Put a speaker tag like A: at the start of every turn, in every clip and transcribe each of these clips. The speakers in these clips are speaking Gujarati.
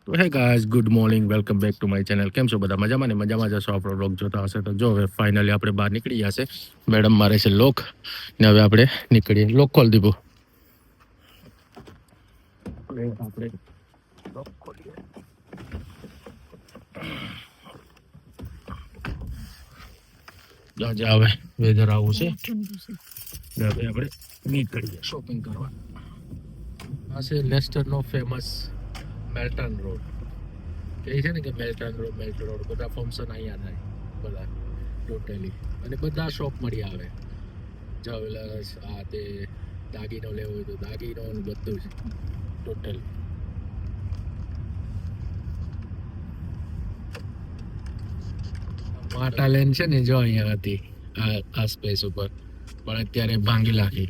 A: તો hey guys good morning welcome back to my channel. કેમ છો બધા? મજામાં ને? મજામાં જશો. આપણો બ્લોગ જોતા હશે તો જો હવે ફાઇનલી આપણે બહાર નીકળી ગયા છે. મેડમ મારે છે લોક ને હવે આપણે નીકળીએ. લોક ખોલ દીધું. આપણે લોક ખોલીએ. આજે હવે વેધર આવું છે ને હવે આપણે નીકળીએ શોપિંગ કરવા. આ છે લેસ્ટરનો ફેમસ મેલ્ટન રોડ. કહે છે ને કે મેલ્ટન રોડ બધા ફંક્શન અહીંયા થાય બધા ટોટલી, અને બધા શોપ મળી આવે. જ્વેલર્સ આ તે દાગીનો લેવો હોય તો દાગીનો બધું જ ટોટલ. માટા લેન છે ને જો અહીંયા હતી આ સ્પેસ ઉપર, પણ અત્યારે ભાંગી નાખી.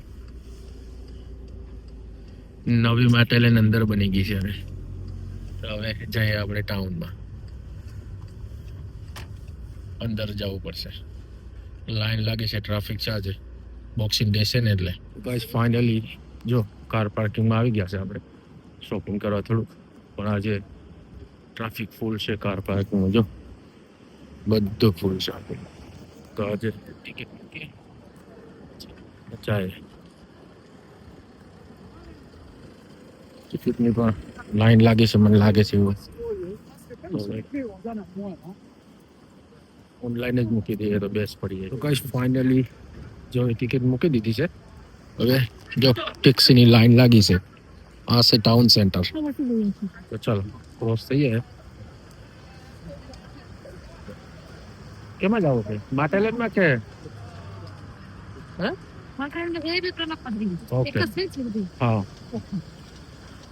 A: નવી માટા લેન અંદર બની ગઈ છે હવે. હવે જઈએ આપણે ટાઉનમાં. અંદર જવું પડશે, લાઈન લાગે છે, ટ્રાફિક છે આજે. બોક્સિંગ ડે છે ને એટલે. ગાઈસ ફાઇનલી જો કાર પાર્કિંગમાં આવી ગયા છે આપણે શોપિંગ કરવા થોડુંક, પણ આજે ટ્રાફિક ફૂલ છે કાર પાર્કિંગમાં. જો બધું ફૂલ છે આપણે. તો આજે ટિકિટ મૂકી જાય. ટિકિટની પણ લાઈન લાગે છે, મને લાગે છે એવું. ઓનલાઈન જ મૂકી દઈએ તો બેસ્ટ પડી જાય. તો ગાઈસ ફાઇનલી જો ટિકિટ મૂકી દીધી છે. હવે જો ટેક્સીની લાઈન લાગી છે. આ છે ટાઉન સેન્ટર. તો ચાલો ક્રોસ થઈએ. કેમાં જાવ છે? માટેલેનમાં કે ઓકે હા,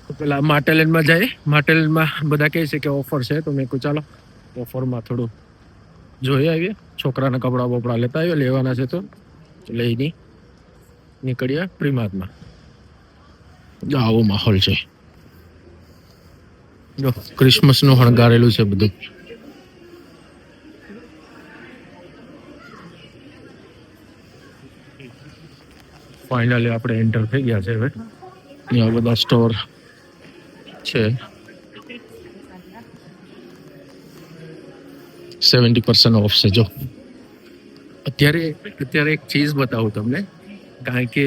A: તો પેલા માટેલેનમાં જાય. માટેલેનમાં બધા કહે છે કે ઓફર છે, તો મેં કહું ચાલો ઓફરમાં થોડું જોઈ આવીએ. છોકરાના કપડાં બપડા લેતા આવીએ, લેવાના છે તો લઈને નીકળ્યા પ્રીમાર્ટમાં. જો આવો માહોલ છે. જો ક્રિસમસનું શણગારેલું છે બધું. ફાઇનલી આપણે એન્ટર થઈ ગયા છે. હવે અહીંયા બધા સ્ટોર છે. 70% ઓફ છે. જો અત્યારે એક ચીઝ બતાવું તમને, કારણ કે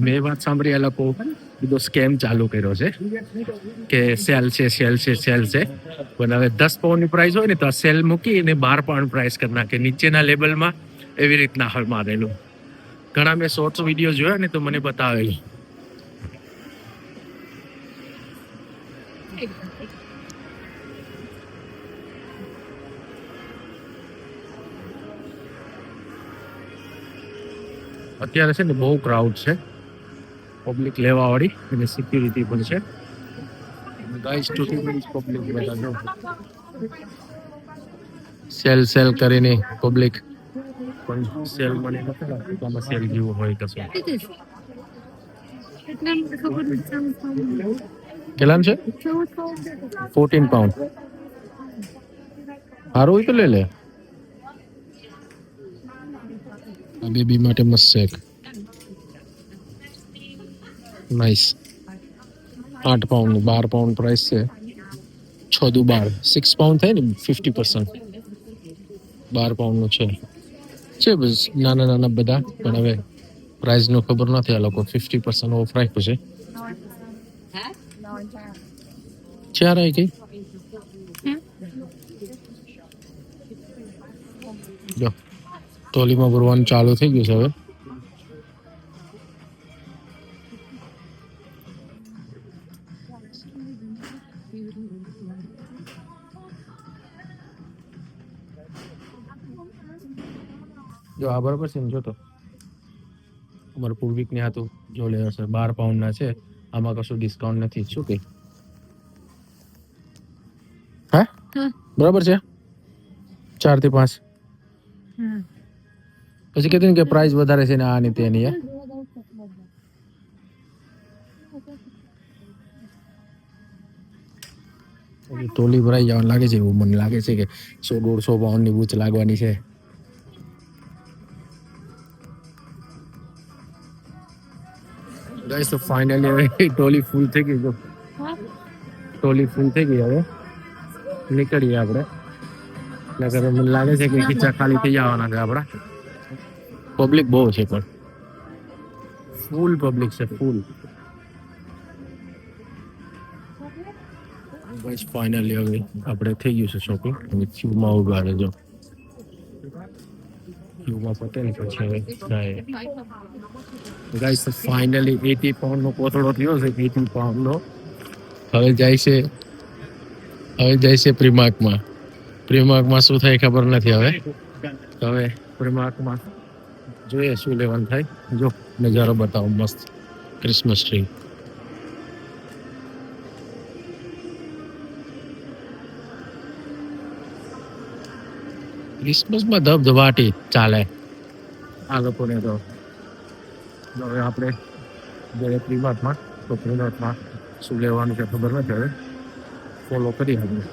A: મેં વાત સાંભળી, આ લોકો બધો સ્કેમ ચાલુ કર્યો છે કે સેલ છે. પણ હવે 10 પાઉન્ડની પ્રાઇસ હોય ને તો આ સેલ મૂકી અને 12 પાઉન્ડ પ્રાઇસ કરી નાખે નીચેના લેબલમાં. એવી રીતના હાલ મારેલું. ઘણા મેં શોર્ટ્સ વિડીયો જોયા ને તો મને બતાવેલું. અત્યારે છે ને બહુ ક્રાઉડ છે, પબ્લિક લેવા વાળી, અને સિક્યુરિટી પણ છે. ગાઈસ પબ્લિક બધા જો સેલ કરીને પબ્લિક પણ સેલ મને નથી લાગતું કે આમાં સેલ જેવું હોય કશું. કેટલામ છે? 14 પાઉન્ડ. સારું હોય તો લઈ લે. આ બેબી માટે મસ્ત છે. નાઈસ. 8 પાઉન્ડ 12 પાઉન્ડ પ્રાઇસ છે. 6 દુ 12 6 પાઉન્ડ થાય ને 50%. 12 પાઉન્ડનું છે બસ. નાના બધા, પણ હવે પ્રાઇસ નો ખબર નથી. આ લોકો 50% ઓફ રાખ્યું છે. ચાર આવી ગઈ. જો ટોલીમાં ભરવાનું ચાલુ થઈ ગયું છે હવે. જો આ બરાબર છે ને? જો તો અમારું પૂર્વિક ને હતું જો લેવા છે. 12 પાઉન્ડ ના છે. આમાં કશું ડિસ્કાઉન્ટ નથી. શું કે હે બરાબર છે? 4 થી 5 પછી કીધું ને કે પ્રાઇસ વધારે છે ને આ ની તેની. ટોલી ભરાઈ જવાનું લાગે છે એવું મને લાગે છે કે 100-150 પાઉન્ડ ની બૂચ લાગવાની છે. ગાઈસ તો ફાઇનલી હવે ટોલી ફૂલ થઈ ગઈ. જો ટોલી ફૂલ થઈ ગઈ હવે. નીકળીએ આપણે. નકર મને લાગે છે કે ખીચા ખાલી થઈ જવાના છે આપણા. પબ્લિક બહુ છે પણ ફૂલ પબ્લિક છે ફૂલ. બસ ફાઇનલી હવે આપણે થઈ ગયું છે શોપિંગ. હવે ક્યુમાં ઉભા છે જો. ક્યુમાં પતે ને પછી હવે જાય. ગાઈસ ફાઇનલી 80 પાઉન્ડનો કોથળો થયો છે. 80 પાઉન્ડનો. હવે જાય છે પ્રીમાર્કમાં. પ્રીમાર્કમાં શું થાય ખબર નથી હવે. હવે પ્રીમાર્કમાં જોઈએ શું લેવાનું થાય. જો નજારો બતાવો મસ્ત ક્રિસમસ ટ્રી. ક્રિસમસમાં ધબધબાટી ચાલે આ લોકોને તો. હવે આપણે જઈએ પ્રીમાર્કમાં. તો પ્રીમાર્કમાં શું લેવાનું છે ખબર નથી હવે. ફોલો કરી આપણે.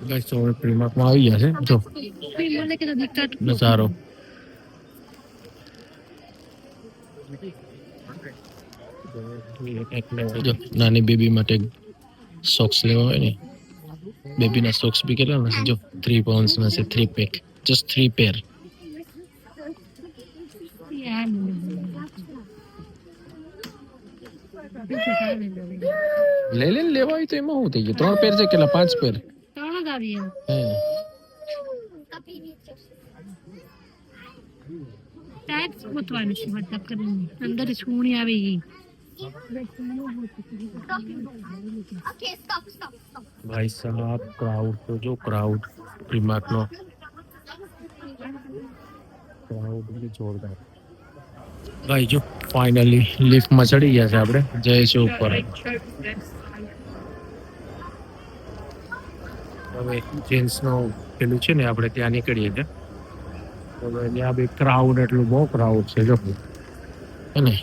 A: ગાઈસ તો હવે પ્રીમાર્કમાં આવી ગયા છે જો નજારો. જો નાની બેબી માટે સોક્સ લેવા હોય ને, બેબીના સોક્સ બી કેટલા ના છે જો 3 પાઉન્ડ્સ ના છે. 3 પેક, જસ્ટ 3 પેર. લે લેવા હોય તો એમાં શું થઈ ગયું? 3 પેર છે કેટલા? 5 પેર. 3 જ આવી હે. ટેક્સ પૂછવાનું છે મતલબ કરીને અંદર છૂણી આવી ગઈ. ભાઈ સાहब क्राउड तो जो क्राउड प्रीमार्क નો ક્રાઉડ બી જોરદાર. ભાઈ જો ફાઇનલી લિફ્ટમાં ચડી ગયા છે આપણે. જઈશું ઉપર. હવે જેન્ટ્સનો પેલું છે ને આપણે ત્યાં નીકળીએ છીએ. હવે ત્યાં બી ક્રાઉડ એટલું બહુ ક્રાઉડ છે જો. અને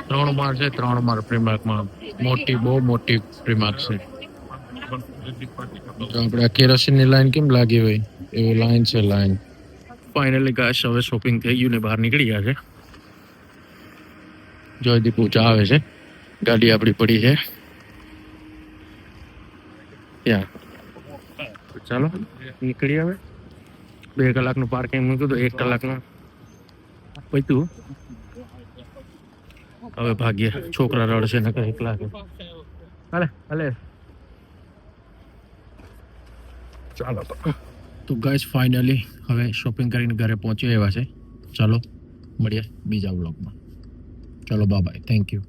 A: ત્રણ માળ છે. 3 માળ પ્રીમાર્કમાં. મોટી બહુ મોટી પ્રીમાર્ક છે. આપણે કેરોસીનની લાઈન કેમ લાગી હોય એવી લાઈન છે લાઈન. ફાઇનલી ગાઈસ હવે શોપિંગ થઈ ગયું ને બહાર નીકળી ગયા છે. જોયદીપ ઊંચા આવે છે. ગાડી આપણી પડી છે ત્યાં. ચાલો નીકળી હવે. 2 કલાકનું પાર્કિંગ મૂક્યું તો 1 કલાકનું પૈતું. હવે ભાગ્ય છોકરા રડશે ને કઈ એકલા છે. હાલે ચાલો તો ગાઈસ ફાઇનલી હવે શોપિંગ કરીને ઘરે પહોંચી આવ્યા છે. ચાલો મળીએ બીજા વ્લોગમાં. ચાલો બાય બાય. Thank you.